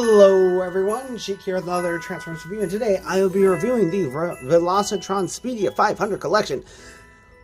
Hello everyone, Sheek here with another Transformers review, and today I will be reviewing the Velocitron Speedia 500 Collection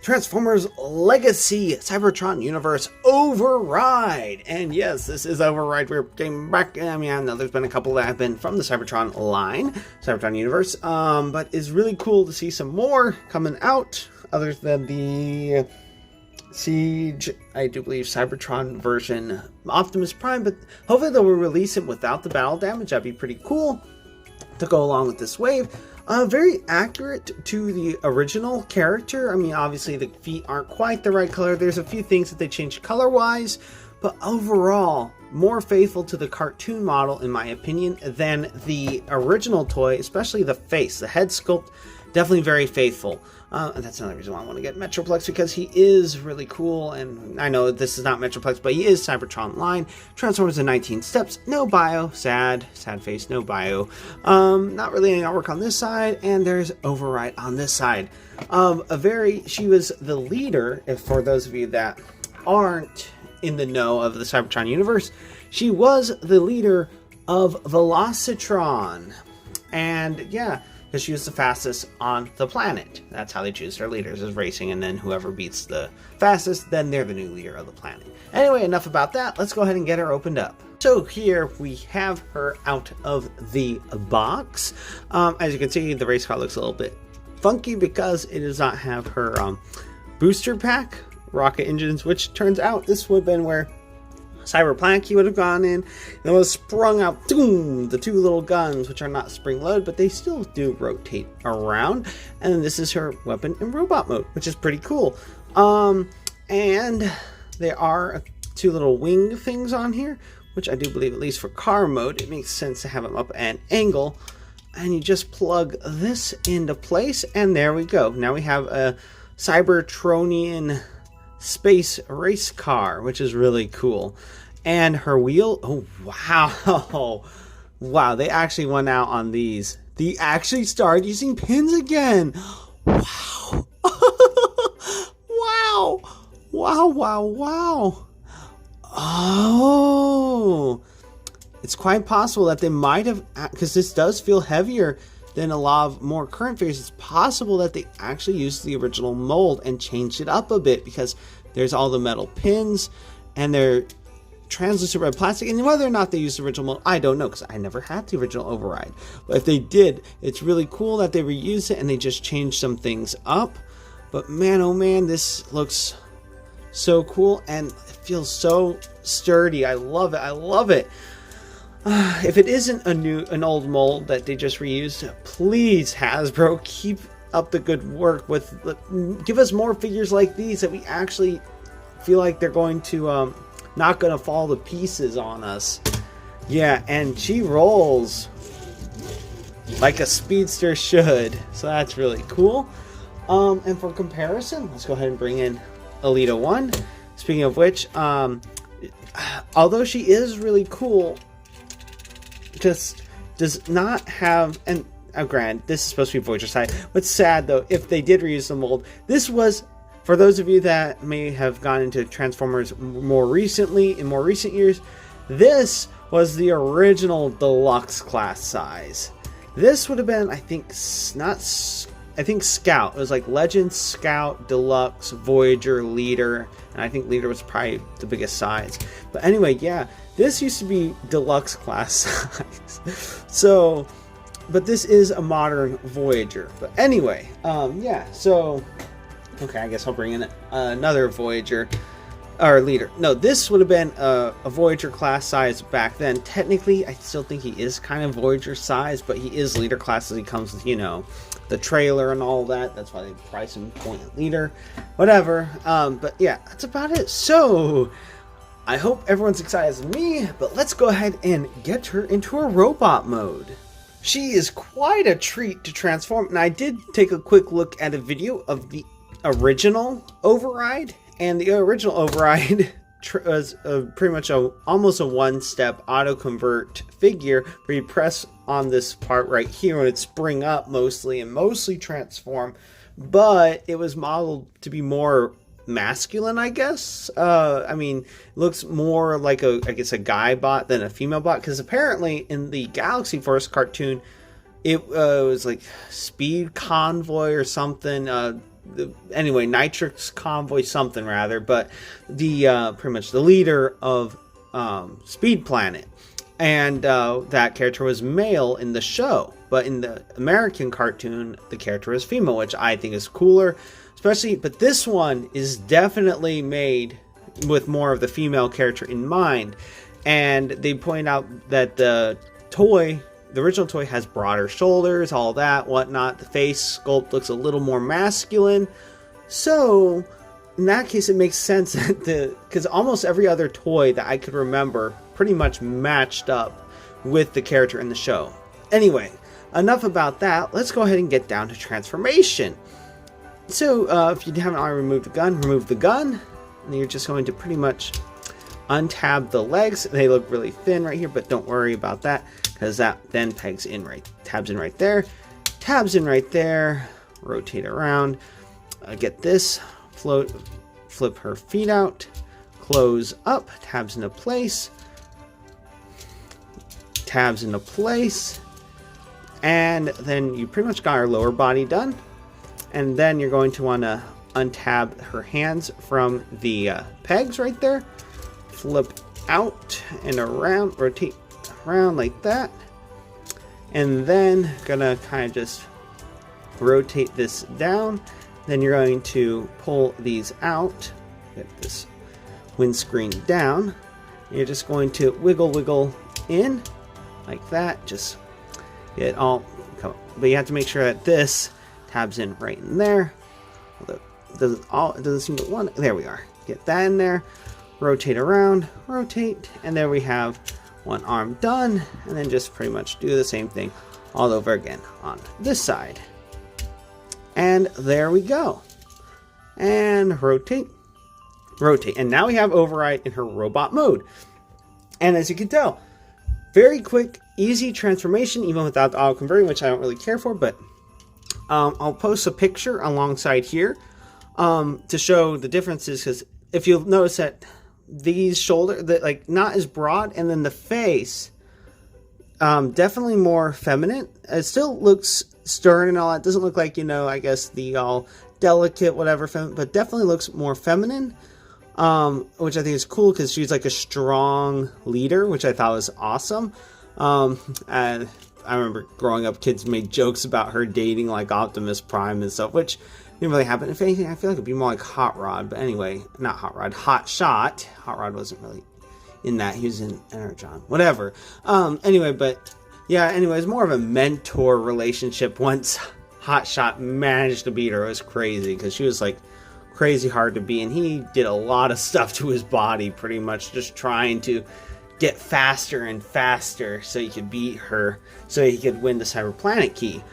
Transformers Legacy Cybertron Universe Override. And yes, this is Override. We're getting back. I mean, I know there's been a couple that have been from the Cybertron line, Cybertron Universe, but it's really cool to see some more coming out other than the Siege, I do believe, Cybertron version Optimus Prime, but hopefully they'll release it without the battle damage. That'd be pretty cool to go along with this wave. Very accurate to the original character. I mean, obviously the feet aren't quite the right color. There's a few things that they changed color-wise, but overall, more faithful to the cartoon model, in my opinion, than the original toy, especially the face. The head sculpt, definitely very faithful. And that's another reason why I want to get Metroplex, because he is really cool. And I know this is not Metroplex, but he is Cybertron line. Transformers in 19 steps. No bio. Sad face. No bio. Not really any artwork on this side. And there's Override on this side. She was the leader, if for those of you that aren't in the know of the Cybertron universe, she was the leader of Velocitron. And yeah, because she was the fastest on the planet. That's how they choose their leaders, is racing, and then whoever beats the fastest, then they're the new leader of the planet. Anyway, enough about that. Let's go ahead and get her opened up. So here we have her out of the box. As you can see, the race car looks a little bit funky because it does not have her booster pack, rocket engines, which turns out this would have been where Cyberplanky would have gone in, and was sprung out, boom, the two little guns, which are not spring loaded, but they still do rotate around. And this is her weapon in robot mode, which is pretty cool. And there are two little wing things on here, which I do believe, at least for car mode, it makes sense to have them up at an angle. And you just plug this into place, and there we go. Now we have a Cybertronian space race car, which is really cool. And her wheel, oh wow, wow, they actually went out on these. They actually started using pins again. Wow. Wow, wow, wow, wow. Oh, it's quite possible that they might have, because this does feel heavier than a lot of more current figures. It's possible that they actually used the original mold and changed it up a bit, because there's all the metal pins and they're translucent red plastic. And whether or not they used the original mold, I don't know, because I never had the original Override. But if they did, it's really cool that they reused it and they just changed some things up. But man, oh man, this looks so cool and it feels so sturdy. I love it. I love it. If it isn't an old mold that they just reused, please, Hasbro, keep up the good work with, give us more figures like these that we actually feel like they're going to not going to fall to pieces on us. Yeah, and she rolls like a speedster should, so that's really cool. And for comparison, let's go ahead and bring in Alita 1. Speaking of which, although she is really cool, just does not have, and granted, this is supposed to be Voyager side. What's sad though, if they did reuse the mold, this was, for those of you that may have gone into Transformers more recently, in more recent years, this was the original deluxe class size. This would have been, I think, Scout. It was like Legend, Scout, Deluxe, Voyager, Leader, and I think Leader was probably the biggest size. But anyway, yeah, this used to be deluxe class size. So, but this is a modern Voyager. But anyway, yeah, so, okay, I guess I'll bring in another Voyager, or Leader. No, this would have been a Voyager class size back then. Technically, I still think he is kind of Voyager size, but he is Leader class as he comes with, you know, the trailer and all that. That's why they price him point Leader. Whatever. But yeah, that's about it. So, I hope everyone's excited as me, but let's go ahead and get her into a robot mode. She is quite a treat to transform, and I did take a quick look at a video of the original Override, and the original Override was pretty much almost a one-step auto-convert figure where you press on this part right here and it'd spring up mostly and mostly transform, but it was modeled to be more masculine, I guess. I mean, looks more like I guess a guy bot than a female bot, because apparently in the Galaxy Force cartoon, it was like Speed Convoy or something. Anyway, Nitrix Convoy something rather, but the pretty much the leader of Speed Planet, and that character was male in the show, but in the American cartoon, the character was female, which I think is cooler. Especially, but this one is definitely made with more of the female character in mind. And they point out that the original toy has broader shoulders, all that, whatnot. The face sculpt looks a little more masculine. So, in that case, it makes sense that because almost every other toy that I could remember pretty much matched up with the character in the show. Anyway, enough about that. Let's go ahead and get down to transformation. So, if you haven't already removed the gun, remove the gun. And you're just going to pretty much untab the legs. They look really thin right here, but don't worry about that, because that then tabs in right there, tabs in right there, rotate around, get this, flip her feet out, close up, tabs into place, and then you pretty much got our lower body done. And then you're going to want to untab her hands from the pegs right there. Flip out and around, rotate around like that. And then gonna kind of just rotate this down. Then you're going to pull these out. Get this windscreen down. You're just going to wiggle in like that. Just get all, but you have to make sure that this tabs in right in there. Although it doesn't seem to want. There we are. Get that in there. Rotate around, rotate, and there we have one arm done. And then just pretty much do the same thing all over again on this side. And there we go. And rotate, and now we have Override in her robot mode. And as you can tell, very quick, easy transformation, even without the auto converting, which I don't really care for, but I'll post a picture alongside here to show the differences, because if you'll notice that these shoulders, like not as broad, and then the face, definitely more feminine. It still looks stern and all that. It doesn't look like, I guess the all delicate, whatever, but definitely looks more feminine, which I think is cool because she's like a strong leader, which I thought was awesome. And I remember growing up, kids made jokes about her dating like Optimus Prime and stuff, which didn't really happen. If anything, I feel like it'd be more like Hot Rod, but anyway, not Hot Rod, Hot Shot. Hot Rod wasn't really in that. He was in Energon, whatever. Anyway, but yeah, anyway, it's more of a mentor relationship. Once Hot Shot managed to beat her, it was crazy because she was like crazy hard to beat, and he did a lot of stuff to his body, pretty much just trying to get faster and faster so he could beat her, so he could win the Cyber Planet key.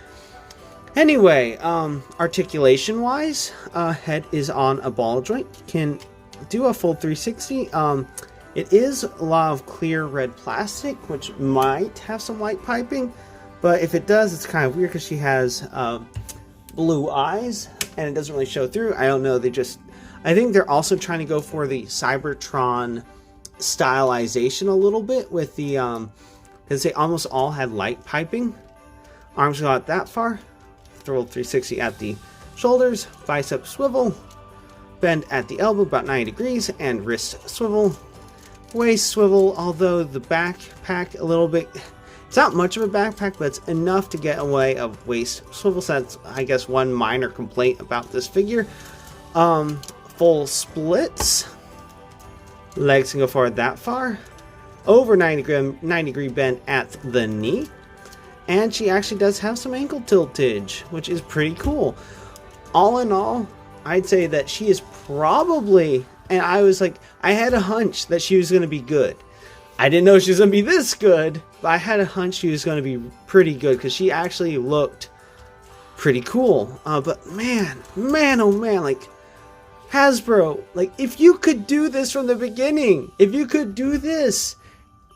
Anyway, articulation wise, head is on a ball joint, can do a full 360. It is a lot of clear red plastic, which might have some light piping, but if it does, it's kind of weird because she has blue eyes and it doesn't really show through. I don't know, I think they're also trying to go for the Cybertron stylization a little bit with the because they almost all had light piping. Arms go out that far, throw 360 at the shoulders, bicep swivel, bend at the elbow about 90 degrees, and wrist swivel, waist swivel. Although the backpack a little bit, it's not much of a backpack, but it's enough to get away of waist swivel. So that's, I guess, one minor complaint about this figure. Full splits. Legs can go forward that far. Over 90 degree bend at the knee. And she actually does have some ankle tiltage, which is pretty cool. All in all, I'd say that she is probably, and I had a hunch that she was going to be good. I didn't know she was going to be this good, but I had a hunch she was going to be pretty good because she actually looked pretty cool. But man, oh man, like, Hasbro, like, if you could do this from the beginning, if you could do this,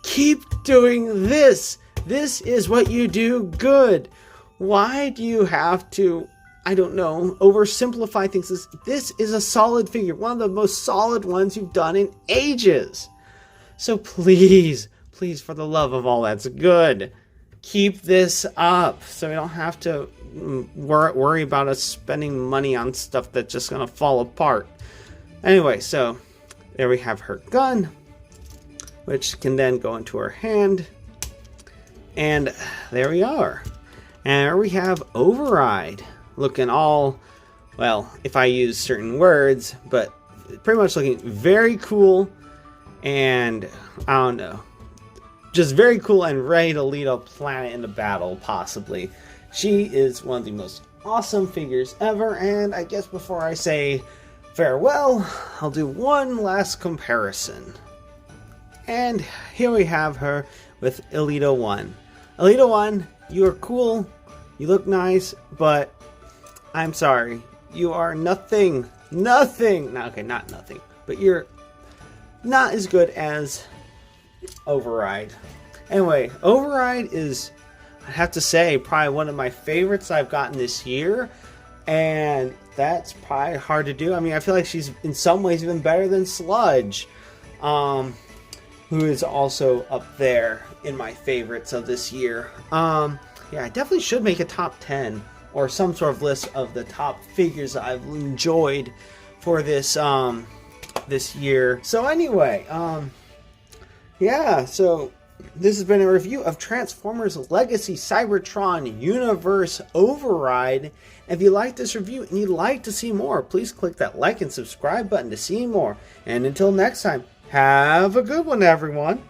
keep doing this. This is what you do good. Why do you have to I don't know, oversimplify things. This is a solid figure, one of the most solid ones you've done in ages. So please, please, for the love of all that's good, keep this up so we don't have to worry about us spending money on stuff that's just going to fall apart. Anyway, so there we have her gun, which can then go into her hand. And there we are. And there we have Override, looking all, well, if I use certain words, but pretty much looking very cool. And I don't know, just very cool and ready to lead a planet into battle, possibly. She is one of the most awesome figures ever. And I guess before I say farewell, I'll do one last comparison. And here we have her with Elita 1. Elita 1, you are cool, you look nice, but I'm sorry, you are nothing, no, okay, not nothing, but you're not as good as Override. Anyway, Override is, I have to say, probably one of my favorites I've gotten this year, and that's probably hard to do. I mean, I feel like she's in some ways even better than Sludge, who is also up there in my favorites of this year. Yeah, I definitely should make a top 10 or some sort of list of the top figures that I've enjoyed for this this year. So anyway, yeah, so this has been a review of Transformers Legacy Cybertron Universe Override. If you like this review and you'd like to see more, please click that like and subscribe button to see more. And until next time, have a good one, everyone.